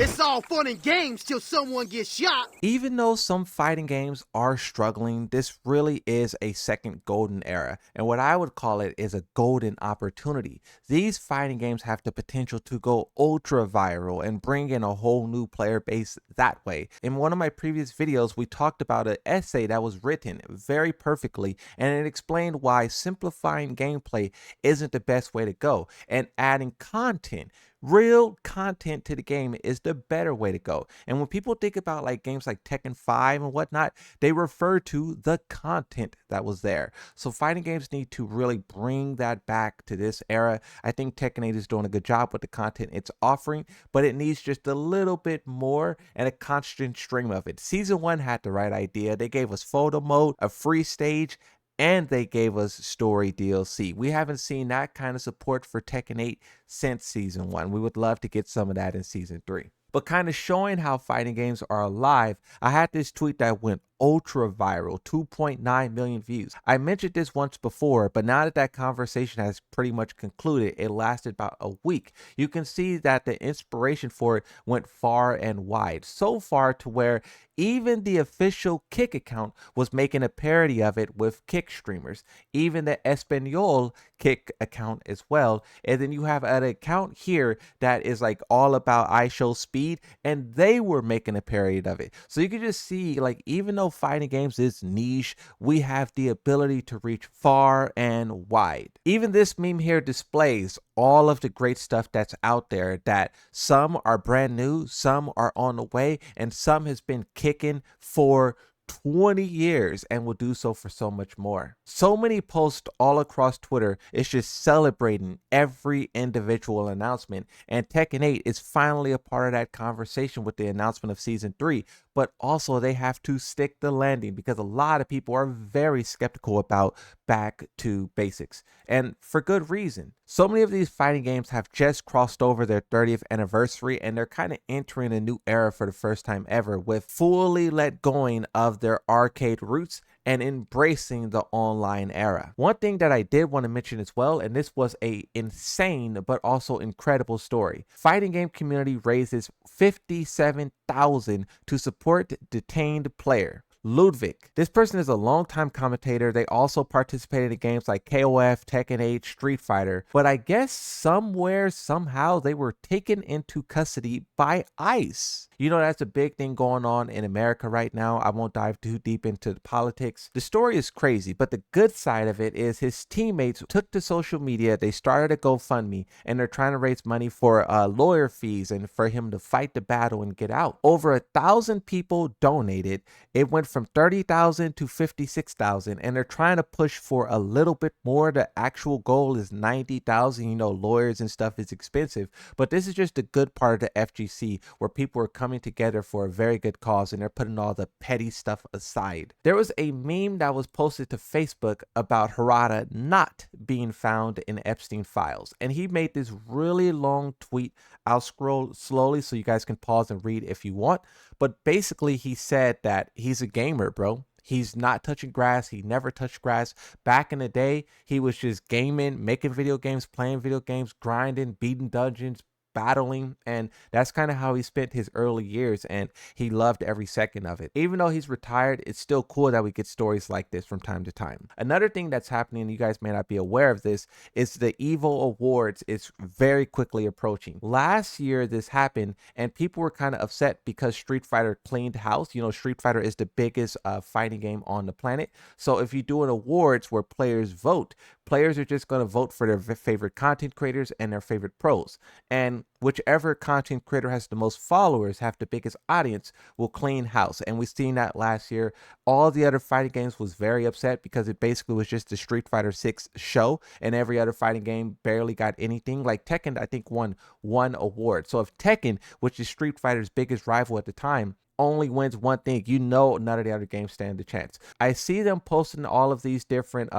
It's all fun and games till someone gets shot. Even though some fighting games are struggling, this really is a second golden era, and what I would call it is a golden opportunity. These fighting games have the potential to go ultra viral and bring in a whole new player base that way. In one of my previous videos, we talked about an essay that was written very perfectly, and it explained why simplifying gameplay isn't the best way to go, and adding content, real content to the game, is the better way to go. And when people think about like games like Tekken 5 and whatnot, they refer to the content that was there. So fighting games need to really bring that back to this era. I think Tekken 8 is doing a good job with the content it's offering, but it needs just a little bit more and a constant stream of it. Season 1 had the right idea. They gave us photo mode, a free stage, and they gave us story DLC. We haven't seen that kind of support for Tekken 8 since Season 1. We would love to get some of that in Season 3. But kind of showing how fighting games are alive, I had this tweet that went ultra viral, 2.9 million views. I mentioned this once before, but now that that conversation has pretty much concluded, it lasted about a week. You can see that the inspiration for it went far and wide, so far to where even the official Kick account was making a parody of it with Kick streamers, even the Espanol Kick account as well. And then you have an account here that is like all about I Show Speed, and they were making a parody of it. So you can just see, like, even though fighting games is niche, we have the ability to reach far and wide. Even this meme here displays all of the great stuff that's out there, that some are brand new, some are on the way, and some has been kicking for 20 years and will do so for so much more. So many posts all across Twitter is just celebrating every individual announcement, and Tekken 8 is finally a part of that conversation with the announcement of Season 3, but also they have to stick the landing because a lot of people are very skeptical about back to basics, and for good reason. So many of these fighting games have just crossed over their 30th anniversary, and they're kind of entering a new era for the first time ever, with fully let going of their arcade roots and embracing the online era. One thing that I did want to mention as well, and this was a insane but also incredible story. Fighting game community raises $57,000 to support detained player Ludwig. This person is a longtime commentator. They also participated in games like KOF, Tekken 8, Street Fighter, but I guess somewhere, somehow, they were taken into custody by ICE. You know, that's a big thing going on in America right now. I won't dive too deep into the politics. The story is crazy, but the good side of it is his teammates took to social media. They started a GoFundMe, and they're trying to raise money for lawyer fees and for him to fight the battle and get out. Over 1,000 people donated. It went from 30,000 to 56,000, and they're trying to push for a little bit more. The actual goal is 90,000. You know, lawyers and stuff is expensive, but this is just the good part of the FGC, where people are coming together for a very good cause and they're putting all the petty stuff aside. There was a meme that was posted to Facebook about Harada not being found in Epstein files, and he made this really long tweet. I'll scroll slowly so you guys can pause and read if you want, but basically he said that he's a gamer, bro. He's not touching grass. He never touched grass. Back in the day, he was just gaming, making video games, playing video games, grinding, beating dungeons, battling, and that's kind of how he spent his early years, and he loved every second of it. Even though he's retired, it's still cool that we get stories like this from time to time. Another thing that's happening, you guys may not be aware of this, is the EVO Awards is very quickly approaching. Last year this happened, and people were kind of upset because Street Fighter cleaned house. You know, Street Fighter is the biggest fighting game on the planet, so if you do an awards where players vote, players are just going to vote for their favorite content creators and their favorite pros, and whichever content creator has the most followers, have the biggest audience, will clean house. And we've seen that last year. All the other fighting games was very upset because it basically was just the Street Fighter 6 show, and every other fighting game barely got anything. Like Tekken, I think, won one award. So if Tekken, which is Street Fighter's biggest rival at the time, only wins one thing, you know none of the other games stand a chance. I see them posting all of these different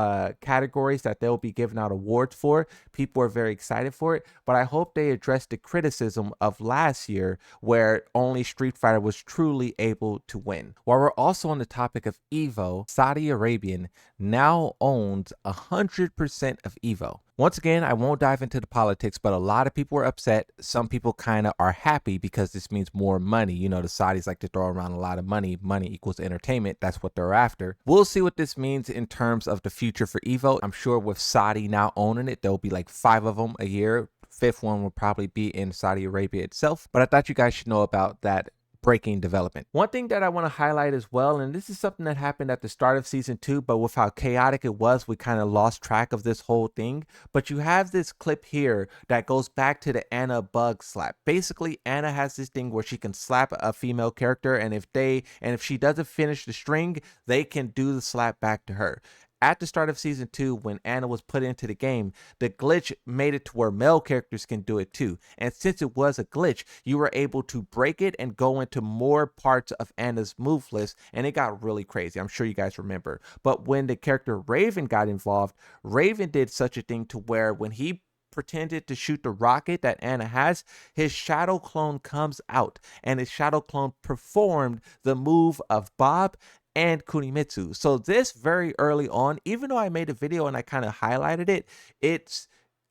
categories that they'll be giving out awards for. People are very excited for it, but I hope they address the criticism of last year where only Street Fighter was truly able to win. While we're also on the topic of EVO, Saudi Arabian now owns 100% of EVO. Once again, I won't dive into the politics, but a lot of people are upset. Some people kind of are happy because this means more money. You know, the Saudis like to throw around a lot of money. Money equals entertainment. That's what they're after. We'll see what this means in terms of the future for EVO. I'm sure with Saudi now owning it, there'll be like 5 of them a year. Fifth one will probably be in Saudi Arabia itself. But I thought you guys should know about that breaking development. One thing that I want to highlight as well, and this is something that happened at the start of season 2, but with how chaotic it was, we kind of lost track of this whole thing. But you have this clip here that goes back to the Anna bug slap. Basically, Anna has this thing where she can slap a female character, and if she doesn't finish the string, they can do the slap back to her. At the start of season 2, when Anna was put into the game, the glitch made it to where male characters can do it too. And since it was a glitch, you were able to break it and go into more parts of Anna's move list, and it got really crazy. I'm sure you guys remember. But when the character Raven got involved, Raven did such a thing to where when he pretended to shoot the rocket that Anna has, his shadow clone comes out, and his shadow clone performed the move of Bob and Kunimitsu. So this very early on, even though I made a video and I kind of highlighted it, it's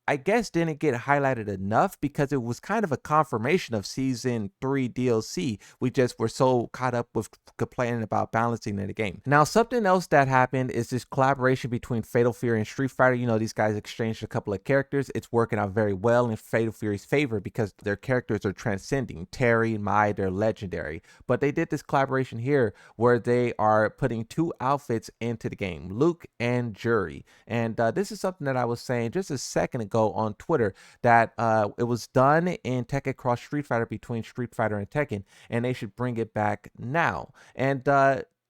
I guess didn't get highlighted enough because it was kind of a confirmation of season 3 DLC. We just were so caught up with complaining about balancing in the game. Now, something else that happened is this collaboration between Fatal Fury and Street Fighter. You know, these guys exchanged a couple of characters. It's working out very well in Fatal Fury's favor because their characters are transcending. Terry and Mai, they're legendary. But they did this collaboration here where they are putting 2 outfits into the game, Luke and Jury. And this is something that I was saying just a second ago on Twitter, that it was done in Tekken Cross Street Fighter between Street Fighter and Tekken, and they should bring it back now. And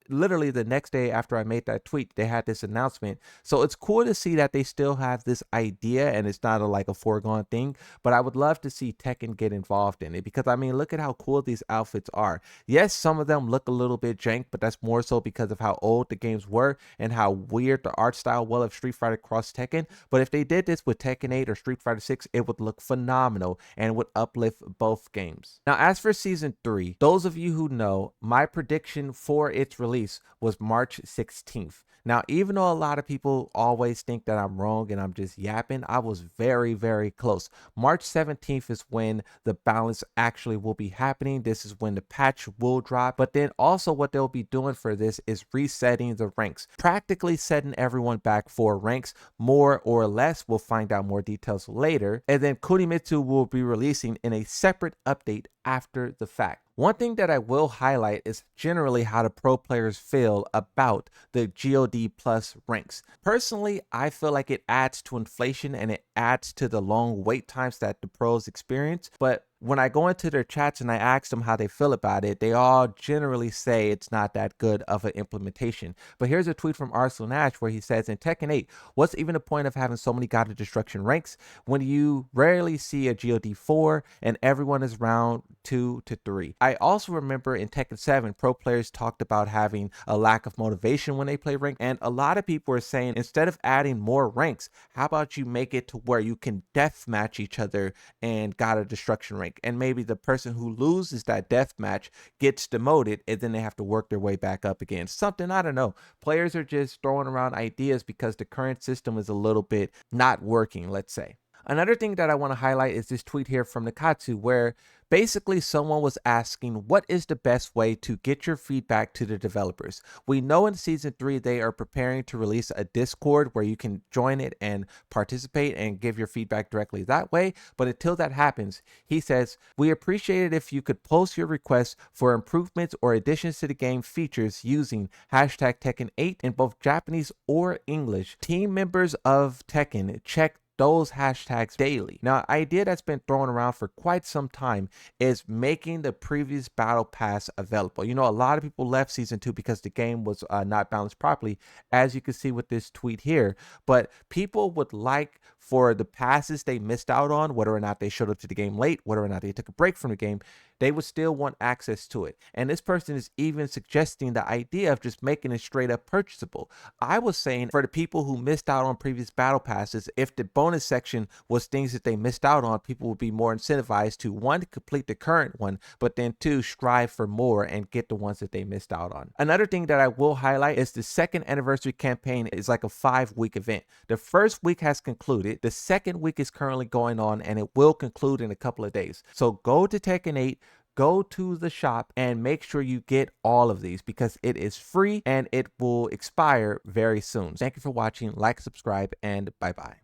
literally the next day after I made that tweet, they had this announcement. So it's cool to see that they still have this idea and it's not like a foregone thing, but I would love to see Tekken get involved in it because I mean, look at how cool these outfits are. Yes, some of them look a little bit jank, but that's more so because of how old the games were and how weird the art style was of Street Fighter Cross Tekken. But if they did this with Tekken 8 or Street Fighter 6, it would look phenomenal and would uplift both games. Now, as for season 3, those of you who know, my prediction for its release was March 16th. Now, even though a lot of people always think that I'm wrong and I'm just yapping, I was very, very close. March 17th is when the balance actually will be happening. This is when the patch will drop. But then also what they'll be doing for this is resetting the ranks, practically setting everyone back 4 ranks, more or less. We'll find out more details later. And then Kunimitsu will be releasing in a separate update after the fact. One thing that I will highlight is generally how the pro players feel about the GOD plus ranks. Personally, I feel like it adds to inflation and it adds to the long wait times that the pros experience. But when I go into their chats and I ask them how they feel about it, they all generally say it's not that good of an implementation. But here's a tweet from Arsenal Ash where he says, in Tekken 8, what's even the point of having so many God of Destruction ranks when you rarely see a GOD 4 and everyone is round 2 to 3? I also remember in Tekken 7, pro players talked about having a lack of motivation when they play rank, and a lot of people are saying instead of adding more ranks, how about you make it to where you can death match each other and God of Destruction rank, and maybe the person who loses that death match gets demoted and then they have to work their way back up again. Something, I don't know. Players are just throwing around ideas because the current system is a little bit not working, let's say. Another thing that I want to highlight is this tweet here from Nakatsu where basically someone was asking what is the best way to get your feedback to the developers. We know in season 3 they are preparing to release a Discord where you can join it and participate and give your feedback directly that way. But until that happens, he says, we appreciate it if you could post your requests for improvements or additions to the game features using hashtag Tekken8 in both Japanese or English. Team members of Tekken check those hashtags daily. Now, an idea that's been thrown around for quite some time is making the previous battle pass available. You know, a lot of people left season 2 because the game was not balanced properly, as you can see with this tweet here. But people would like for the passes they missed out on, whether or not they showed up to the game late, whether or not they took a break from the game, they would still want access to it. And this person is even suggesting the idea of just making it straight up purchasable. I was saying for the people who missed out on previous battle passes, if the bonus section was things that they missed out on, people would be more incentivized to, one, complete the current one, but then two, strive for more and get the ones that they missed out on. Another thing that I will highlight is the second anniversary campaign is like a 5-week event. The first week has concluded. The second week is currently going on, and it will conclude in a couple of days. So go to Tekken 8, go to the shop, and make sure you get all of these because it is free and it will expire very soon. Thank you for watching. Like, subscribe, and bye-bye.